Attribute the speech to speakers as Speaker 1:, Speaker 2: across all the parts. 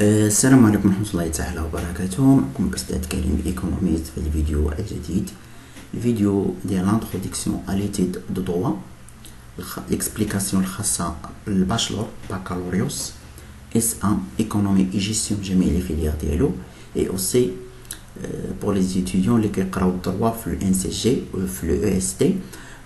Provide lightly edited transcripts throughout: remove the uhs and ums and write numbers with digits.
Speaker 1: السلام عليكم ورحمة الله تعالى وبركاته. معكم أستاذ كريم إيكونوميست في الفيديو الجديد. الفيديو ديال l'introduction à l'étude de droit، l'explication الخاصة بالباشلور بكالوريوس S1 économie et gestion جميع لي فيليير ديالو، et aussi pour les étudiants اللي كيقراو الدروا في ال NCG و في ال EST.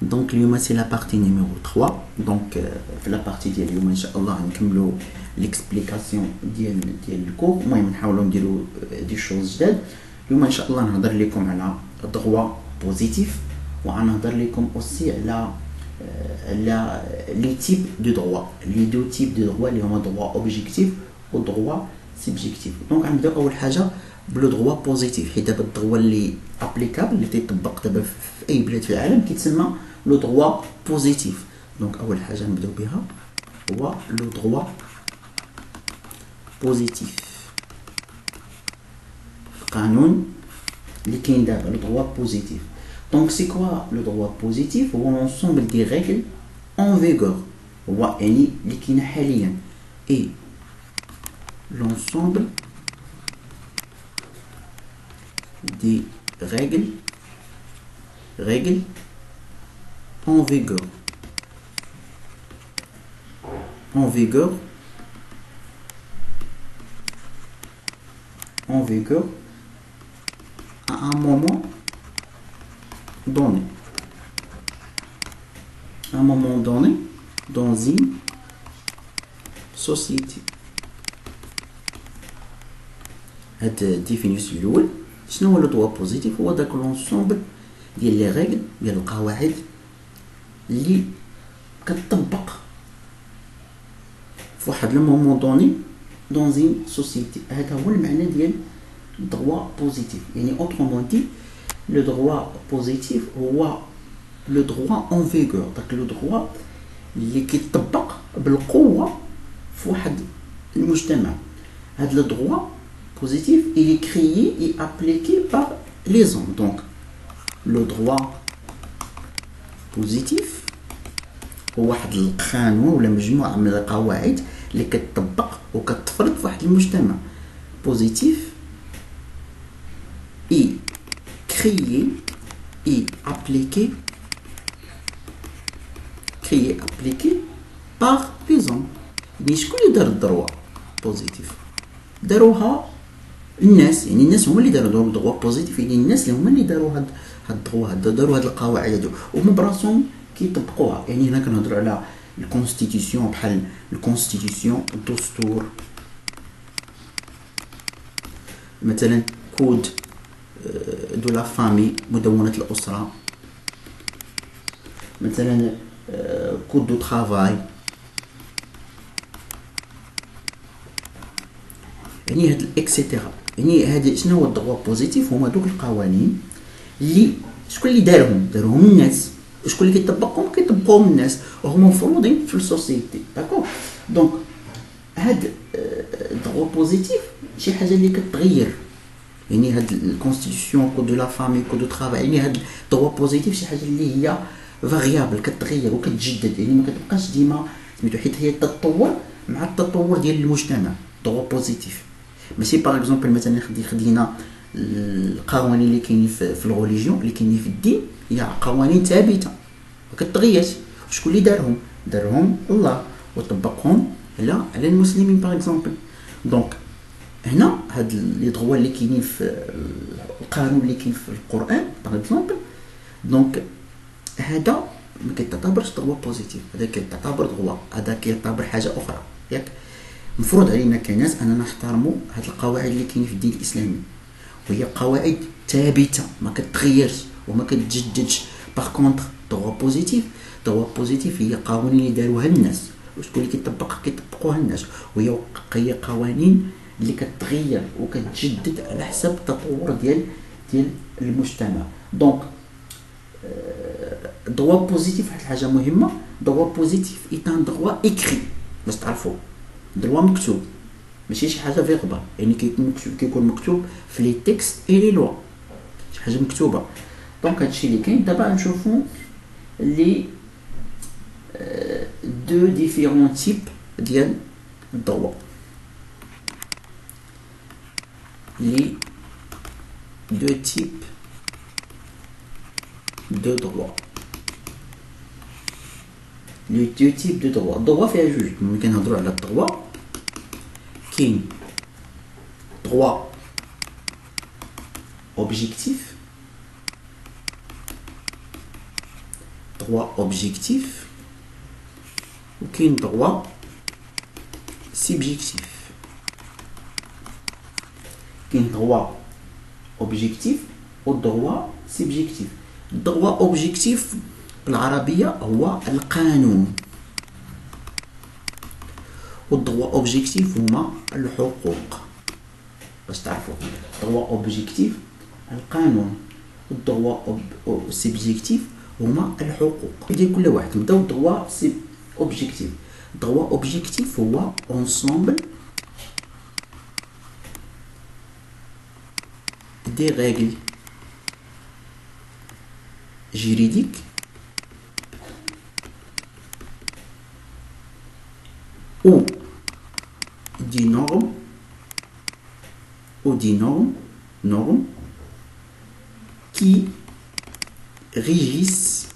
Speaker 1: دونك اليوم سي لا بارتي نيميرو 3. دونك في لا بارتي ديال اليوم ان شاء الله غنكملوا ليكسبليكاسيون ديال الكور. المهم نحاولوا نديروا دي شوز جداد. اليوم ان شاء الله نهضر لكم على دروا بوزيتيف، وغنهضر لكم اوسي على لي تيب دو دروا، لي دو تيب دو دروا اللي هما دروا اوبجيكتيف و دروا سبجيكتيف. دونك غنبداو اول حاجه بلو دروا بوزيتيف، حيت دابا الدروا اللي ابليكابل اللي تيطبق دابا في اي بلاد في العالم كيتسمى لو دروا بوزيتيف. دونك اول حاجه نبداو بها هو لو دروا بوزيتيف. القانون اللي كاين دابا لو دروا بوزيتيف. دونك سي كوا لو دروا بوزيتيف؟ هو لونسومبل دي ريغل اون فيغور، هو يعني اللي كاينه حاليا، اي لونسومبل des règles en vigueur à un moment donné dans une société. هاد définition الأول. شنو هو لو دروا بوزيتيف؟ هو داك لونسومبل ديال لي ريغل، ديال القواعد اللي كتطبق في واحد لو مومون دوني دون زين سوسيتي. هذا هو المعنى ديال دروا بوزيتيف. يعني اوترومون دي لو دروا بوزيتيف هو لو دروا اون فيغور، داك لو دروا اللي كيطبق بالقوه في واحد المجتمع. هاد لو دروا positif, il est créé et appliqué par les hommes. Donc, le droit positif هو واحد القانون ولا مجموعة من القواعد اللي كتطبق وكتفرض في واحد المجتمع. positif et créé et appliqué par les hommes. يعني شكون اللي دار الدروا بوزيتيف؟ داروها الناس، يعني الناس هما اللي داروا دروا بوزيتيف، يعني الناس اللي هما اللي داروا هاد الدروا، داروا هاد القواعد هادو وهما براسهم كيطبقوها. يعني هنا كنهضروا على الكونستيتيسيون، بحال الكونستيتيسيون، الدستور، مثلا كود دو لا فامي، مدونة الأسرة، مثلا كود دو ترافاي. يعني هاد اكسيتيرا. يعني هذا شنو هو الدروا بوزيتيف؟ هما دوك القوانين اللي شكون اللي دارهم الناس، وشكون اللي كيطبقوهم الناس، وهما مفروضين في السوسيتي. داكوغ. دونك هاد الدروا بوزيتيف شي حاجه اللي كتغير. يعني هاد الكونستيتيسيون، كود دو لا فامي، كود دو ترافاي، يعني هاد الدروا بوزيتيف شي حاجه اللي هي فاريابل، كتغير وكتجدد، يعني ما كتبقاش ديما سميتو، حيت هي تتطور مع التطور ديال المجتمع. دروا بوزيتيف ماشي باغ اكزومبل مثلا خدينا القوانين اللي كاينين في الريليجيون، اللي كاينين في الدين، هي قوانين ثابته ما كتغيرش. شكون اللي دارهم الله، وطبقهم على المسلمين باغ اكزومبل. دونك هنا هاد لي دروا اللي كاينين في القانون اللي كاين في القران باغ اكزومبل، دونك هذا ما كيعتبرش دروا بوزيتيف، هذا كيعتبر دروا، هذا كيعتبر حاجه اخرى. ياك مفروض علينا كناس اننا نحترموا هاد القواعد اللي كاينين في الدين الاسلامي، وهي قواعد ثابته ما كتغيرش وما كتجددش. باغ كونطخ دروا بوزيتيف هي قوانين اللي داروها الناس، وشكون اللي كيطبقوها الناس، وهي قوانين اللي كتغير وكتجدد على حسب التطور ديال المجتمع. دونك دروا بوزيتيف واحد الحاجه مهمه، دروا بوزيتيف ايتان دروا ايكري، باش تعرفوا دروا مكتوب ماشي شي حاجه فيربال. يعني كيكون مكتوب في لي تيكست اي لي لوا، شي حاجه مكتوبه. دونك هادشي اللي كاين. دابا نشوفوا لي دو ديفيرون تيب ديال الدروا. les deux types de droits. Les deux types de droits. droit فيها جوج. ممكن نهضروا على droit. كاين droit objectif. droit objectif. وكاين droit subjectif. كاين droit objectif و droit subjectif. droit objectif بالعربية هو القانون، والدروا اوبجيكتيف هما الحقوق. باش تعرفوا دروا اوبجيكتيف القانون والدروا سيبجيكتيف هما الحقوق ديال كل واحد. نبداو دروا اوبجيكتيف. دروا اوبجيكتيف هو انسامبل دي رègles juridiques ou des normes qui régissent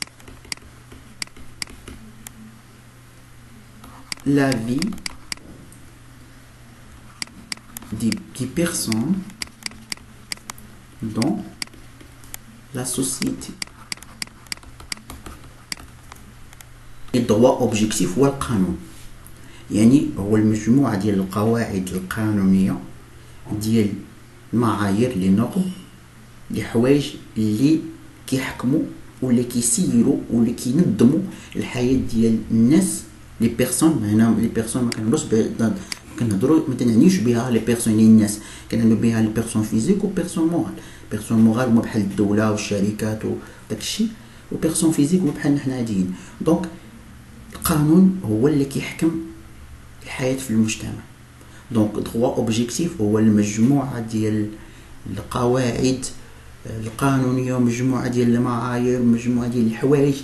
Speaker 1: la vie des personnes dans la société. الدروا اوبجيكتيف هو القانون، يعني هو المجموعة ديال القواعد القانونية ديال المعايير لي نورم لي حوايج اللي كيحكموا ولا كيسيروا ولا كينظموا الحياة ديال الناس لي بيرسون. هنا لي بيرسون ما كنهضروا ما تنعنيوش بها لي بيرسون اللي الناس، كنعنيو بها لي بيرسون فيزيك و بيرسون مورال. بيرسون مورال هما بحال الدولة والشركات وداكشي، و بيرسون فيزيك هما بحال حنا عاديين. دونك القانون هو اللي كيحكم الحياة في المجتمع. دونك دروا اوبجيكتيف هو المجموعة ديال القواعد القانونية، مجموعة ديال المعايير، مجموعة ديال الحوايج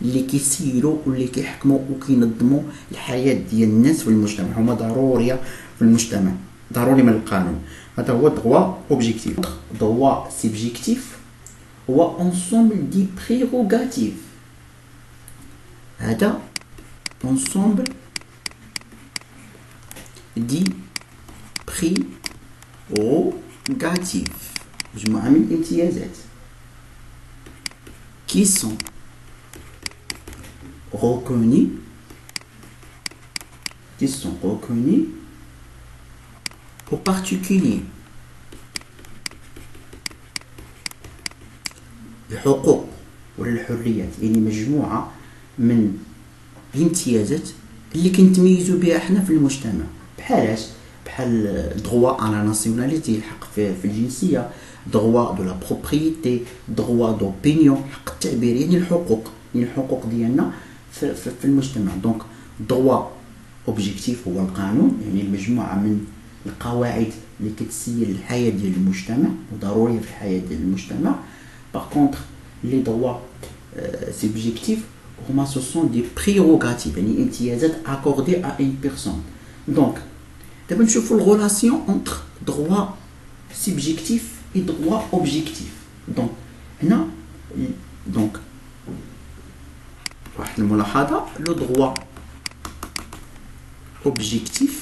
Speaker 1: اللي كيسيروا واللي كيحكموا وكينظموا الحياة ديال الناس في المجتمع، هما ضرورية في المجتمع، ضروري من القانون. هذا هو دروا اوبجيكتيف. دروا سيبجيكتيف هو انسومبل دي بريروغاتيف. هذا انسومبل دي بريروغاتيف، مجموعة من الامتيازات qui sont reconnus aux particuliers. الحقوق ولا الحريات يعني مجموعة من الامتيازات اللي كنتميزوا بها احنا في المجتمع. بحالاش؟ بحال droit à la nationalité، الحق في الجنسية، droit de la propriété، droit d'opinion، حق التعبير، يعني الحقوق، يعني الحقوق ديالنا في المجتمع. دونك droit objectif هو القانون، يعني المجموعة من القواعد اللي كتسير الحياة ديال المجتمع وضرورية في الحياة ديال المجتمع. باغ كونطخ لي droit subjectif هما ce sont des prérogatives، يعني امتيازات accordées à une personne. دونك دابا نشوفوا الريلاسيون انتر droit subjectif et droit objectif. دونك هنا دونك واحد الملاحظة، لو droit objectif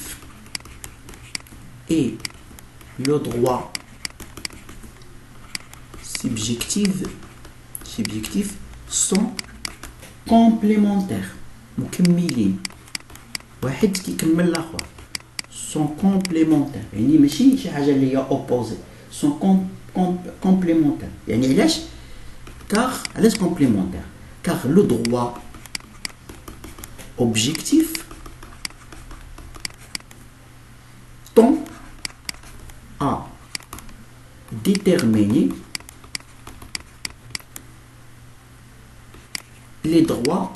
Speaker 1: et le droit subjectif sont complémentaires، مكملين، واحد كيكمل الاخر. sont complémentaires يعني ماشي شي حاجه اللي هي opposé، sont complémentaires. يعني علاش؟ علاش complémentaire؟ car le droit objectif tend à déterminer les droits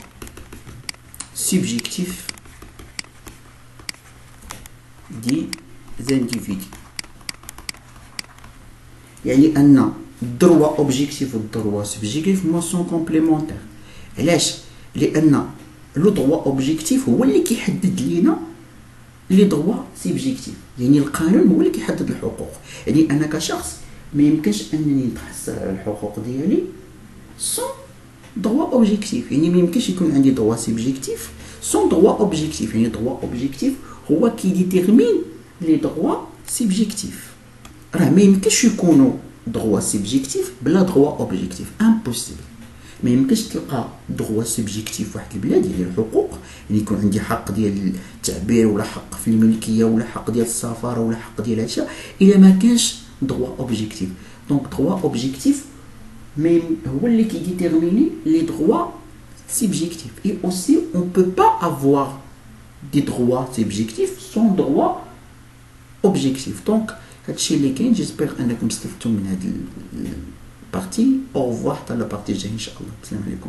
Speaker 1: subjectifs des individus. يعني أن الدروا اوبجيكتيف والدروا سبجيكتيف هما سون كومبليمونتير. علاش؟ لأن لو دروا اوبجيكتيف هو اللي كيحدد لينا لي دروا سيبجيكتيف، يعني القانون هو اللي كيحدد الحقوق. يعني انا كشخص ما يمكنش انني نتحصل على الحقوق ديالي سون دروا اوبجيكتيف. يعني ما يمكنش يكون عندي دروا سيبجيكتيف سون دروا اوبجيكتيف. يعني دروا اوبجيكتيف هو كي ديتيرمين لي دروا سيبجيكتيف. راه ما يمكنش يكونوا دروا سيبجيكتيف بلا دروا اوبجيكتيف، امبوسيبل. ما يمكنش تلقى دروا سوبجيكتيف في واحد البلاد ديال الحقوق، يعني يكون عندي حق ديال التعبير ولا حق في الملكيه ولا حق ديال السفاره ولا حق ديال هادشي الا ما كانش دروا اوبجيكتيف. دونك دروا اوبجيكتيف هو اللي كيديتيرميني لي دروا سوبجيكتيف. اي اوسي اون بو با افوار دي دروا سوبجيكتيف سون دروا اوبجيكتيف. دونك هادشي اللي كاين. جيسبر انكم استفدتم من هاد البارتي. او ريفوار حتى لا بارتي الجايه ان شاء الله. السلام عليكم.